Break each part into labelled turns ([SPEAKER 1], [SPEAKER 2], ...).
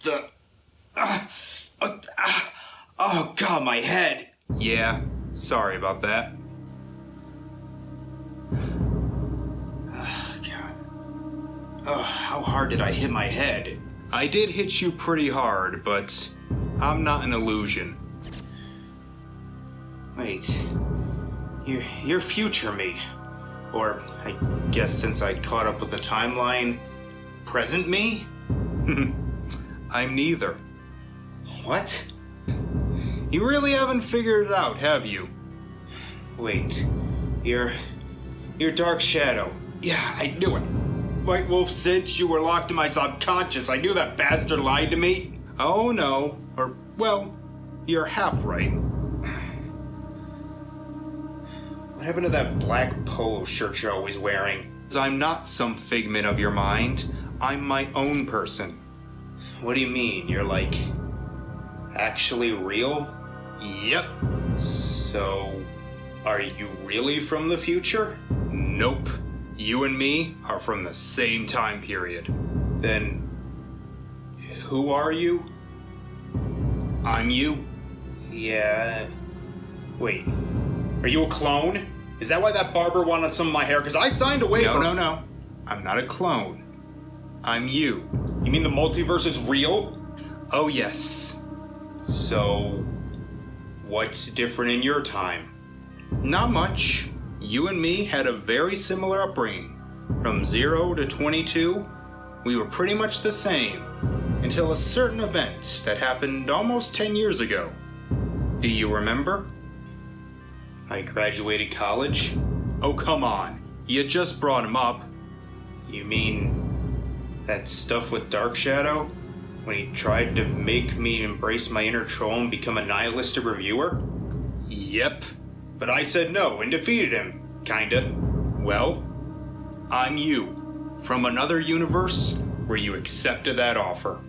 [SPEAKER 1] the... oh, God, my head. Yeah, sorry about that. God. Oh, how hard did I hit my head? I did hit you pretty hard, but I'm not an illusion. Wait, you're future me. Or, I guess since I caught up with the timeline, present me? I'm neither. What? You really haven't figured it out, have you? Wait, you're Dark Shadow. Yeah, I knew it. White Wolf said you were locked in my subconscious. I knew that bastard lied to me. Oh no, or, well, you're half right. What happened to that black polo shirt you're always wearing? I'm not some figment of your mind. I'm my own person. What do you mean? You're like... actually real? Yep. So... are you really from the future? Nope. You and me are from the same time period. Then... who are you? I'm you. Yeah... wait. Are you a clone? Is that why that barber wanted some of my hair? Because I signed away for... No. I'm not a clone. I'm you. You mean the multiverse is real? Oh, yes. So... what's different in your time? Not much. You and me had a very similar upbringing. From 0 to 22, we were pretty much the same. Until a certain event that happened almost 10 years ago. Do you remember? I graduated college? Oh, come on. You just brought him up. You mean that stuff with Dark Shadow? When he tried to make me embrace my inner troll and become a nihilistic reviewer? Yep. But I said no and defeated him, kinda. Well, I'm you. From another universe where you accepted that offer.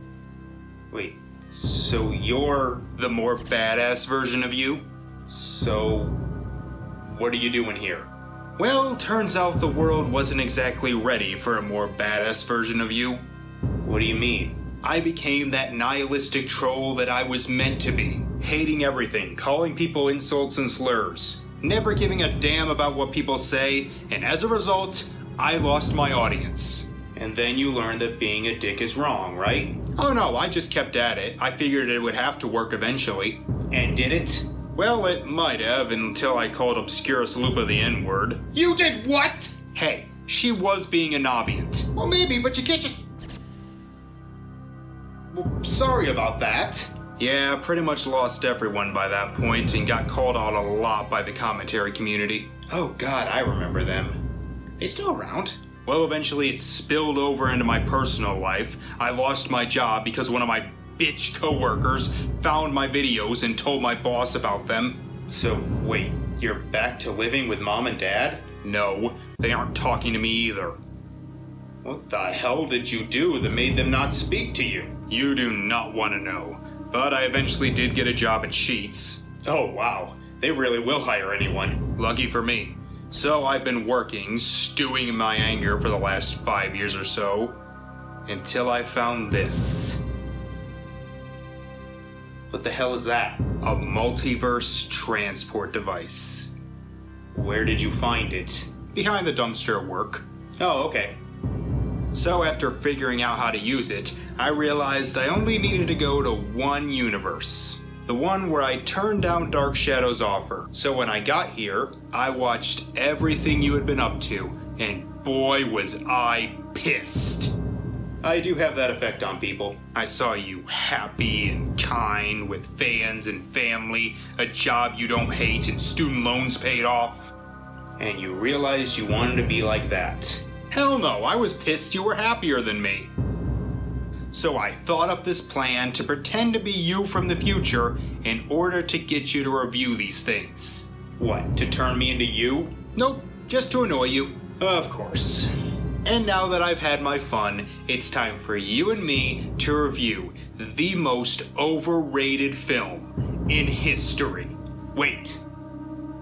[SPEAKER 1] Wait, so you're the more badass version of you? So... what are you doing here? Well, turns out the world wasn't exactly ready for a more badass version of you. What do you mean? I became that nihilistic troll that I was meant to be. Hating everything, calling people insults and slurs. Never giving a damn about what people say, and as a result, I lost my audience. And then you learned that being a dick is wrong, right? Oh no, I just kept at it. I figured it would have to work eventually. And did it? Well, it might have, until I called Obscurus Lupa the N-word. You did what? Hey, she was being a Naviant. Well, maybe, but you can't just... well, sorry about that. Yeah, pretty much lost everyone by that point and got called out a lot by the commentary community. Oh god, I remember them. They still around? Well, eventually it spilled over into my personal life. I lost my job because one of my bitch coworkers found my videos and told my boss about them. So, wait, you're back to living with mom and dad? No, they aren't talking to me either. What the hell did you do that made them not speak to you? You do not want to know, but I eventually did get a job at Sheets. Oh wow, they really will hire anyone. Lucky for me. So I've been working, stewing in my anger for the last 5 years or so, until I found this. What the hell is that? A multiverse transport device. Where did you find it? Behind the dumpster at work. Oh, okay. So after figuring out how to use it, I realized I only needed to go to one universe. The one where I turned down Dark Shadow's offer. So when I got here, I watched everything you had been up to, and boy was I pissed. I do have that effect on people. I saw you happy and kind with fans and family, a job you don't hate, and student loans paid off. And you realized you wanted to be like that. Hell no, I was pissed you were happier than me. So I thought up this plan to pretend to be you from the future in order to get you to review these things. What, to turn me into you? Nope, just to annoy you. Of course. And now that I've had my fun, it's time for you and me to review the most overrated film in history. Wait,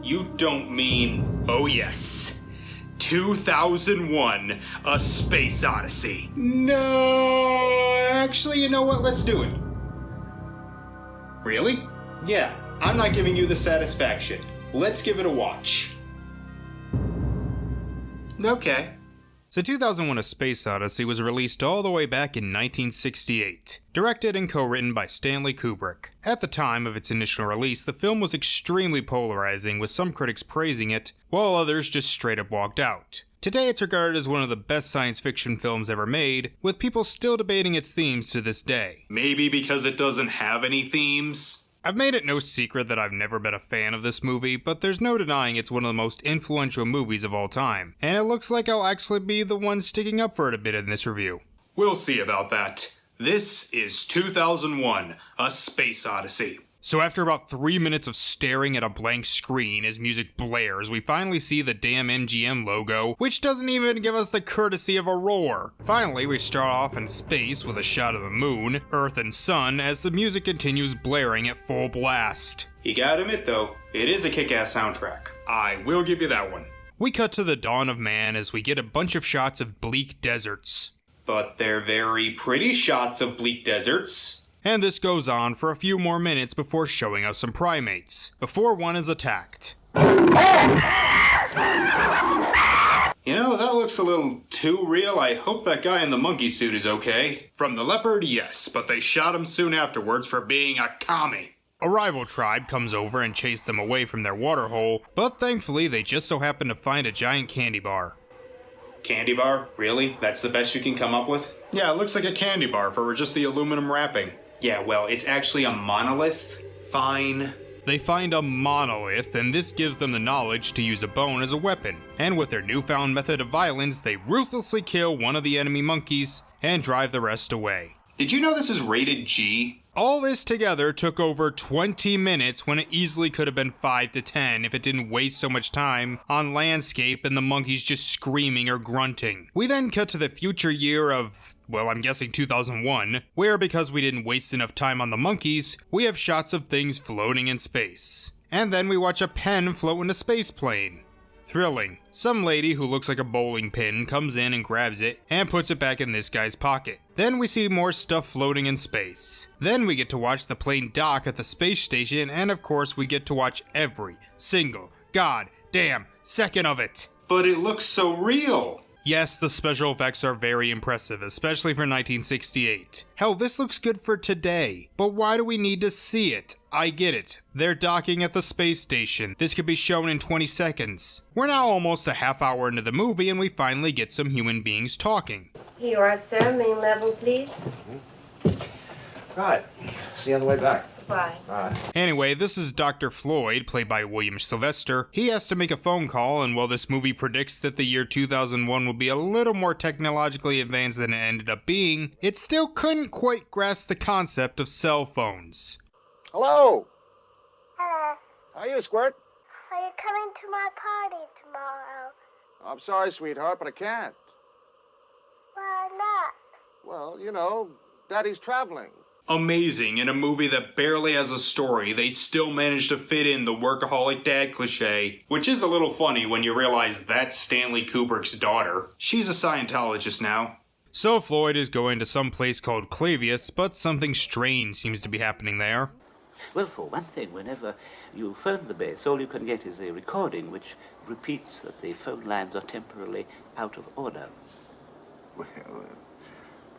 [SPEAKER 1] you don't mean... oh yes, 2001, A Space Odyssey. No, actually, you know what? Let's do it. Really? Yeah, I'm not giving you the satisfaction. Let's give it a watch. Okay. So 2001 A Space Odyssey was released all the way back in 1968, directed and co-written by Stanley Kubrick. At the time of its initial release, the film was extremely polarizing, with some critics praising it, while others just straight up walked out. Today it's regarded as one of the best science fiction films ever made, with people still debating its themes to this day. Maybe because it doesn't have any themes? I've made it no secret that I've never been a fan of this movie, but there's no denying it's one of the most influential movies of all time, and it looks like I'll actually be the one sticking up for it a bit in this review. We'll see about that. This is 2001, A Space Odyssey. So after about 3 minutes of staring at a blank screen as music blares, we finally see the damn MGM logo, which doesn't even give us the courtesy of a roar. Finally, we start off in space with a shot of the moon, Earth, and sun as the music continues blaring at full blast. You gotta admit though, it is a kick-ass soundtrack. I will give you that one. We cut to the dawn of man as we get a bunch of shots of bleak deserts. But they're very pretty shots of bleak deserts. And this goes on for a few more minutes before showing us some primates, before one is attacked. You know, that looks a little too real. I hope that guy in the monkey suit is okay. From the leopard, yes, but they shot him soon afterwards for being a commie. A rival tribe comes over and chase them away from their waterhole, but thankfully they just so happen to find a giant candy bar. Candy bar? Really? That's the best you can come up with? Yeah, it looks like a candy bar for just the aluminum wrapping. Yeah, well, it's actually a monolith. Fine. They find a monolith, and this gives them the knowledge to use a bone as a weapon. And with their newfound method of violence, they ruthlessly kill one of the enemy monkeys and drive the rest away. Did you know this is rated G? All this together took over 20 minutes when it easily could have been 5 to 10 if it didn't waste so much time on landscape and the monkeys just screaming or grunting. We then cut to the future year of, well, I'm guessing 2001, where because we didn't waste enough time on the monkeys, we have shots of things floating in space. And then we watch a pen float in a space plane. Thrilling. Some lady who looks like a bowling pin comes in and grabs it and puts it back in this guy's pocket. Then we see more stuff floating in space. Then we get to watch the plane dock at the space station, and of course we get to watch every single goddamn second of it. But it looks so real. Yes, the special effects are very impressive, especially for 1968. Hell, this looks good for today. But why do we need to see it? I get it. They're docking at the space station. This could be shown in 20 seconds. We're now almost a half hour into the movie and we finally get some human beings talking.
[SPEAKER 2] Here you are, sir. Main level, please.
[SPEAKER 3] Right. See you on the way back.
[SPEAKER 2] Bye.
[SPEAKER 3] Bye.
[SPEAKER 1] Anyway, this is Dr. Floyd, played by William Sylvester. He has to make a phone call, and while this movie predicts that the year 2001 will be a little more technologically advanced than it ended up being, it still couldn't quite grasp the concept of cell phones.
[SPEAKER 3] Hello.
[SPEAKER 4] Hello.
[SPEAKER 3] How are you, Squirt?
[SPEAKER 4] Are you coming to my party tomorrow?
[SPEAKER 3] I'm sorry, sweetheart, but I can't.
[SPEAKER 4] Why not?
[SPEAKER 3] Well, you know, Daddy's traveling.
[SPEAKER 1] Amazing, in a movie that barely has a story, they still managed to fit in the workaholic dad cliche, which is a little funny when you realize that's Stanley Kubrick's daughter. She's a Scientologist now. So Floyd is going to some place called Clavius, but something strange seems to be happening there.
[SPEAKER 5] Well, for one thing, whenever you phone the base, all you can get is a recording which repeats that the phone lines are temporarily out of order.
[SPEAKER 6] Well,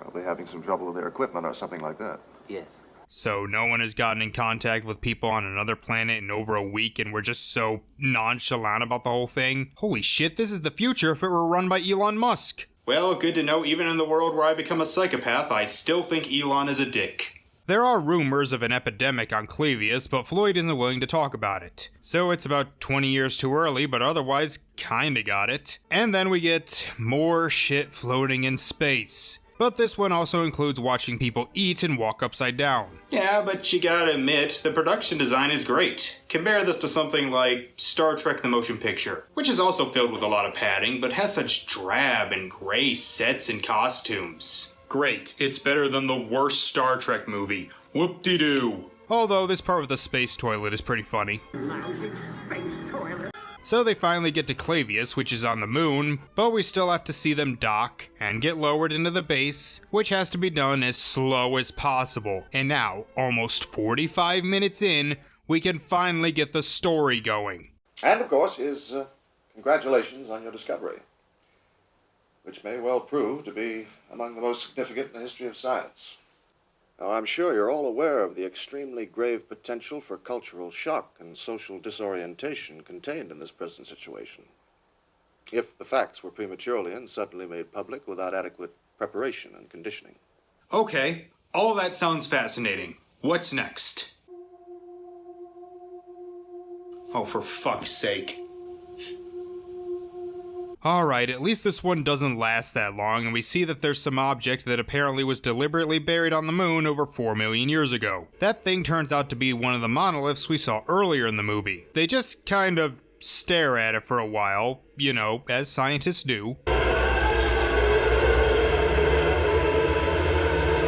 [SPEAKER 6] probably having some trouble with their equipment or something like that.
[SPEAKER 5] Yes.
[SPEAKER 1] So no one has gotten in contact with people on another planet in over a week and we're just so nonchalant about the whole thing? Holy shit, this is the future if it were run by Elon Musk. Well, good to know even in the world where I become a psychopath, I still think Elon is a dick. There are rumors of an epidemic on Clavius, but Floyd isn't willing to talk about it. So it's about 20 years too early, but otherwise kinda got it. And then we get more shit floating in space. But this one also includes watching people eat and walk upside down. Yeah, but you gotta admit, the production design is great. Compare this to something like Star Trek the Motion Picture, which is also filled with a lot of padding, but has such drab and gray sets and costumes. Great, it's better than the worst Star Trek movie. Whoop-de-doo. Although this part with the space toilet is pretty funny.
[SPEAKER 7] So they finally get to Clavius, which is on the moon, but we still have to see them dock and get lowered into the base, which has to be done as slow as possible. And now, almost 45 minutes in, we can finally get the story going.
[SPEAKER 6] And, of course, his congratulations on your discovery, which may well prove to be among the most significant in the history of science. Now, I'm sure you're all aware of the extremely grave potential for cultural shock and social disorientation contained in this present situation, if the facts were prematurely and suddenly made public without adequate preparation and conditioning.
[SPEAKER 1] Okay, all that sounds fascinating. What's next? Oh, for fuck's sake.
[SPEAKER 7] Alright, at least this one doesn't last that long, and we see that there's some object that apparently was deliberately buried on the moon over 4 million years ago. That thing turns out to be one of the monoliths we saw earlier in the movie. They just kind of stare at it for a while, you know, as scientists do.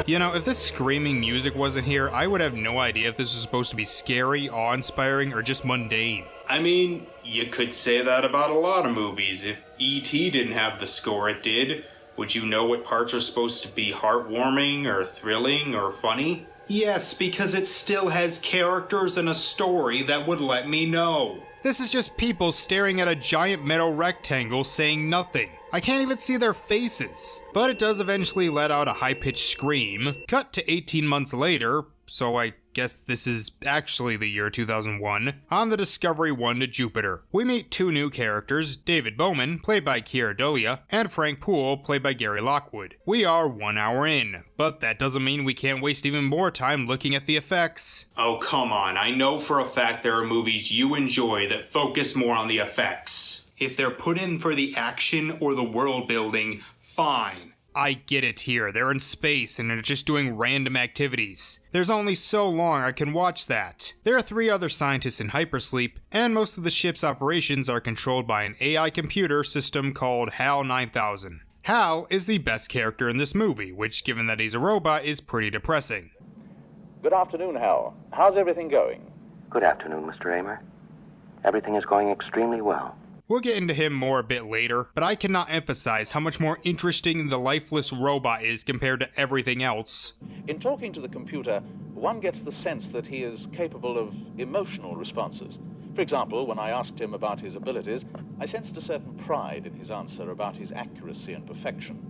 [SPEAKER 7] You know, if this screaming music wasn't here, I would have no idea if this was supposed to be scary, awe-inspiring, or just mundane.
[SPEAKER 1] I mean, you could say that about a lot of movies. If E.T. didn't have the score it did, would you know what parts are supposed to be heartwarming, or thrilling, or funny? Yes, because it still has characters and a story that would let me know.
[SPEAKER 7] This is just people staring at a giant metal rectangle saying nothing. I can't even see their faces. But it does eventually let out a high-pitched scream. Cut to 18 months later, so I guess this is actually the year 2001, on the Discovery 1 to Jupiter. We meet two new characters, David Bowman, played by Keira Dullea, and Frank Poole, played by Gary Lockwood. We are 1 hour in, but that doesn't mean we can't waste even more time looking at the effects.
[SPEAKER 1] Oh, come on. I know for a fact there are movies you enjoy that focus more on the effects. If they're put in for the action or the world building, fine.
[SPEAKER 7] I get it here. They're in space and are just doing random activities. There's only so long I can watch that. There are 3 other scientists in hypersleep, and most of the ship's operations are controlled by an AI computer system called HAL 9000. Hal is the best character in this movie, which, given that he's a robot, is pretty depressing.
[SPEAKER 8] Good afternoon, Hal. How's everything going?
[SPEAKER 9] Good afternoon, Mr. Amer. Everything is going extremely well.
[SPEAKER 7] We'll get into him more a bit later, but I cannot emphasize how much more interesting the lifeless robot is compared to everything else.
[SPEAKER 8] In talking to the computer, one gets the sense that he is capable of emotional responses. For example, when I asked him about his abilities, I sensed a certain pride in his answer about his accuracy and perfection.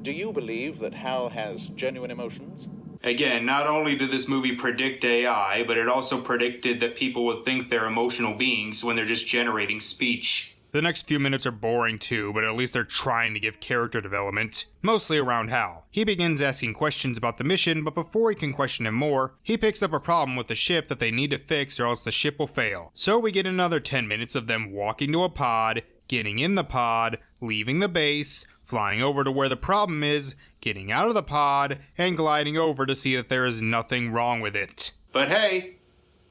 [SPEAKER 8] Do you believe that Hal has genuine emotions?
[SPEAKER 1] Again, not only did this movie predict AI, but it also predicted that people would think they're emotional beings when they're just generating speech.
[SPEAKER 7] The next few minutes are boring too, but at least they're trying to give character development, mostly around Hal. He begins asking questions about the mission, but before he can question him more, he picks up a problem with the ship that they need to fix or else the ship will fail. So we get another 10 minutes of them walking to a pod, getting in the pod, leaving the base, flying over to where the problem is, getting out of the pod, and gliding over to see that there is nothing wrong with it.
[SPEAKER 1] But hey,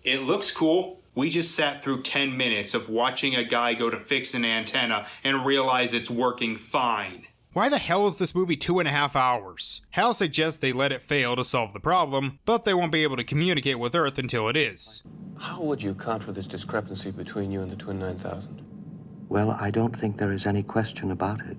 [SPEAKER 1] it looks cool. We just sat through 10 minutes of watching a guy go to fix an antenna and realize it's working fine.
[SPEAKER 7] Why the hell is this movie 2.5 hours? Hal suggests they let it fail to solve the problem, but they won't be able to communicate with Earth until it is.
[SPEAKER 10] How would you account for this discrepancy between you and the Twin 9000?
[SPEAKER 9] Well, I don't think there is any question about it.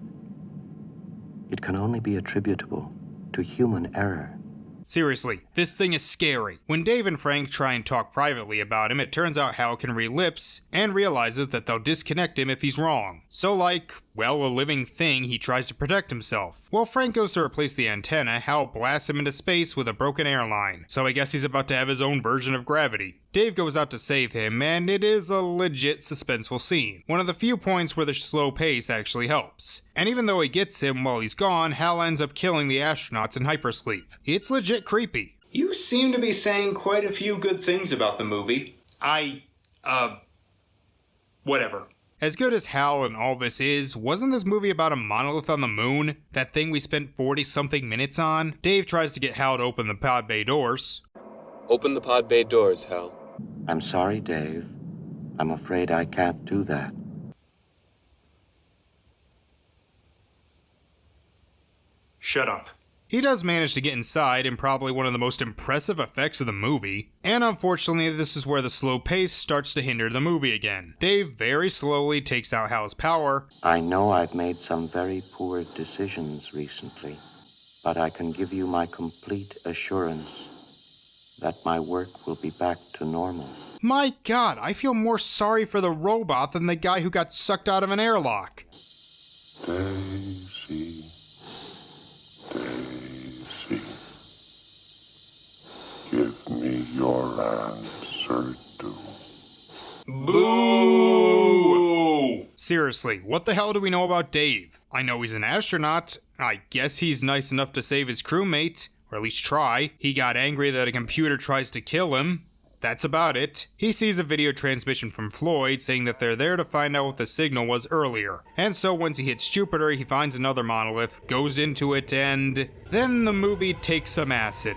[SPEAKER 9] It can only be attributable to human error.
[SPEAKER 7] Seriously, this thing is scary. When Dave and Frank try and talk privately about him, it turns out Hal can read lips, and realizes that they'll disconnect him if he's wrong. So like, well, a living thing, he tries to protect himself. While Frank goes to replace the antenna, Hal blasts him into space with a broken airline. So I guess he's about to have his own version of gravity. Dave goes out to save him, and it is a legit suspenseful scene. One of the few points where the slow pace actually helps. And even though he gets him while he's gone, Hal ends up killing the astronauts in hypersleep. It's legit creepy.
[SPEAKER 1] You seem to be saying quite a few good things about the movie. Whatever.
[SPEAKER 7] As good as Hal and all this is, wasn't this movie about a monolith on the moon? That thing we spent 40-something minutes on? Dave tries to get Hal to open the pod bay doors.
[SPEAKER 10] Open the pod bay doors, Hal.
[SPEAKER 9] I'm sorry, Dave. I'm afraid I can't do that.
[SPEAKER 1] Shut up.
[SPEAKER 7] He does manage to get inside in probably one of the most impressive effects of the movie, and unfortunately this is where the slow pace starts to hinder the movie again. Dave very slowly takes out Hal's power.
[SPEAKER 9] I know I've made some very poor decisions recently, but I can give you my complete assurance that my work will be back to normal.
[SPEAKER 7] My god, I feel more sorry for the robot than the guy who got sucked out of an airlock.
[SPEAKER 11] Daisy, give me your answer too.
[SPEAKER 7] Boo! Seriously, what the hell do we know about Dave? I know he's an astronaut. I guess he's nice enough to save his crewmate, or at least try. He got angry that a computer tries to kill him. That's about it. He sees a video transmission from Floyd saying that they're there to find out what the signal was earlier. And so once he hits Jupiter, he finds another monolith, goes into it, and then the movie takes some acid.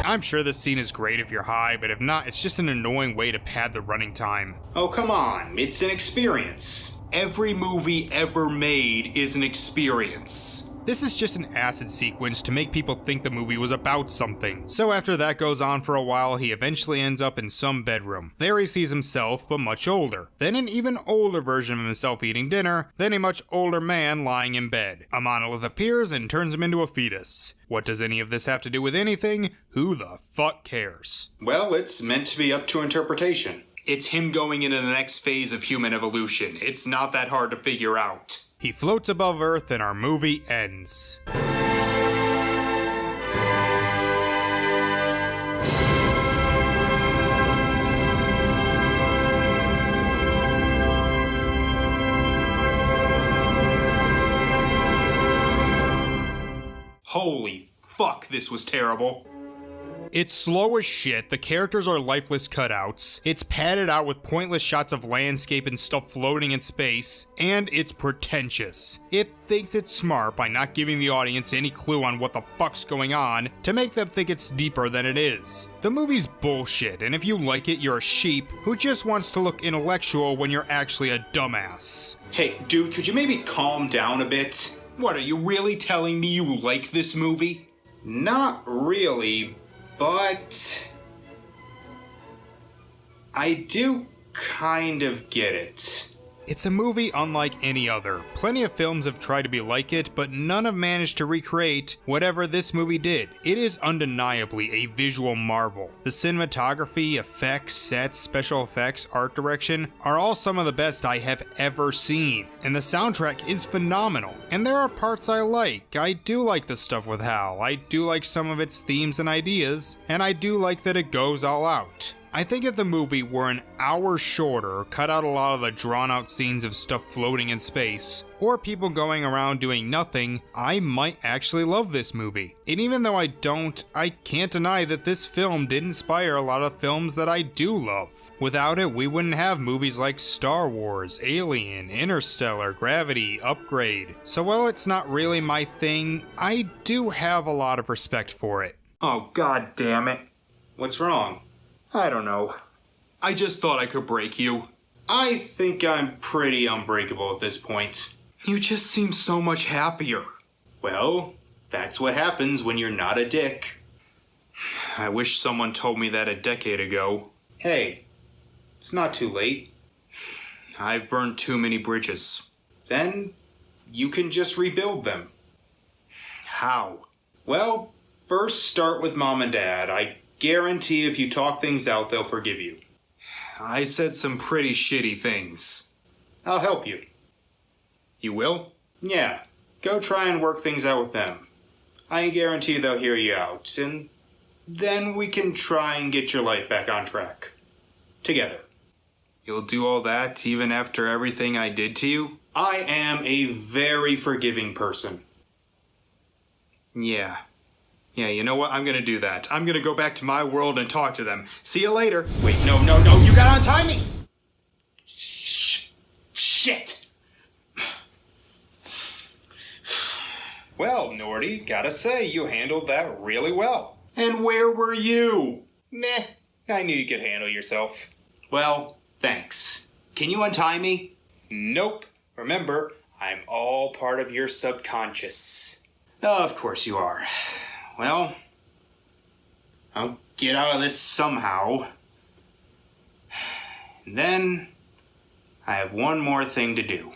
[SPEAKER 7] I'm sure this scene is great if you're high, but if not, it's just an annoying way to pad the running time.
[SPEAKER 1] Oh, come on. It's an experience. Every movie ever made is an experience.
[SPEAKER 7] This is just an acid sequence to make people think the movie was about something. So after that goes on for a while, he eventually ends up in some bedroom. There he sees himself, but much older. Then an even older version of himself eating dinner. Then a much older man lying in bed. A monolith appears and turns him into a fetus. What does any of this have to do with anything? Who the fuck cares?
[SPEAKER 1] Well, it's meant to be up to interpretation. It's him going into the next phase of human evolution. It's not that hard to figure out.
[SPEAKER 7] He floats above Earth and our movie ends.
[SPEAKER 1] Holy fuck, this was terrible.
[SPEAKER 7] It's slow as shit, the characters are lifeless cutouts, it's padded out with pointless shots of landscape and stuff floating in space, and it's pretentious. It thinks it's smart by not giving the audience any clue on what the fuck's going on to make them think it's deeper than it is. The movie's bullshit, and if you like it, you're a sheep who just wants to look intellectual when you're actually a dumbass.
[SPEAKER 1] Hey, dude, could you maybe calm down a bit? What, are you really telling me you like this movie? Not really, but I do kind of get it.
[SPEAKER 7] It's a movie unlike any other. Plenty of films have tried to be like it, but none have managed to recreate whatever this movie did. It is undeniably a visual marvel. The cinematography, effects, sets, special effects, art direction are all some of the best I have ever seen. And the soundtrack is phenomenal. And there are parts I like. I do like the stuff with Hal. I do like some of its themes and ideas. And I do like that it goes all out. I think if the movie were an hour shorter, cut out a lot of the drawn out scenes of stuff floating in space, or people going around doing nothing, I might actually love this movie. And even though I don't, I can't deny that this film did inspire a lot of films that I do love. Without it, we wouldn't have movies like Star Wars, Alien, Interstellar, Gravity, Upgrade. So while it's not really my thing, I do have a lot of respect for it.
[SPEAKER 1] Oh, god damn it. What's wrong? I don't know. I just thought I could break you. I think I'm pretty unbreakable at this point. You just seem so much happier. Well, that's what happens when you're not a dick. I wish someone told me that a decade ago. Hey, it's not too late. I've burned too many bridges. Then you can just rebuild them. How? Well, first start with Mom and Dad. I guarantee if you talk things out, they'll forgive you. I said some pretty shitty things. I'll help you. You will? Yeah. Go try and work things out with them. I guarantee they'll hear you out, and then we can try and get your life back on track. Together. You'll do all that even after everything I did to you? I am a very forgiving person. Yeah. Yeah, you know what? I'm gonna do that. I'm gonna go back to my world and talk to them. See you later. Wait, no, you gotta untie me! Shit! Well, Norty, gotta say, you handled that really well. And where were you? Meh, I knew you could handle yourself. Well, thanks. Can you untie me? Nope. Remember, I'm all part of your subconscious. Oh, of course you are. Well, I'll get out of this somehow. And then I have one more thing to do.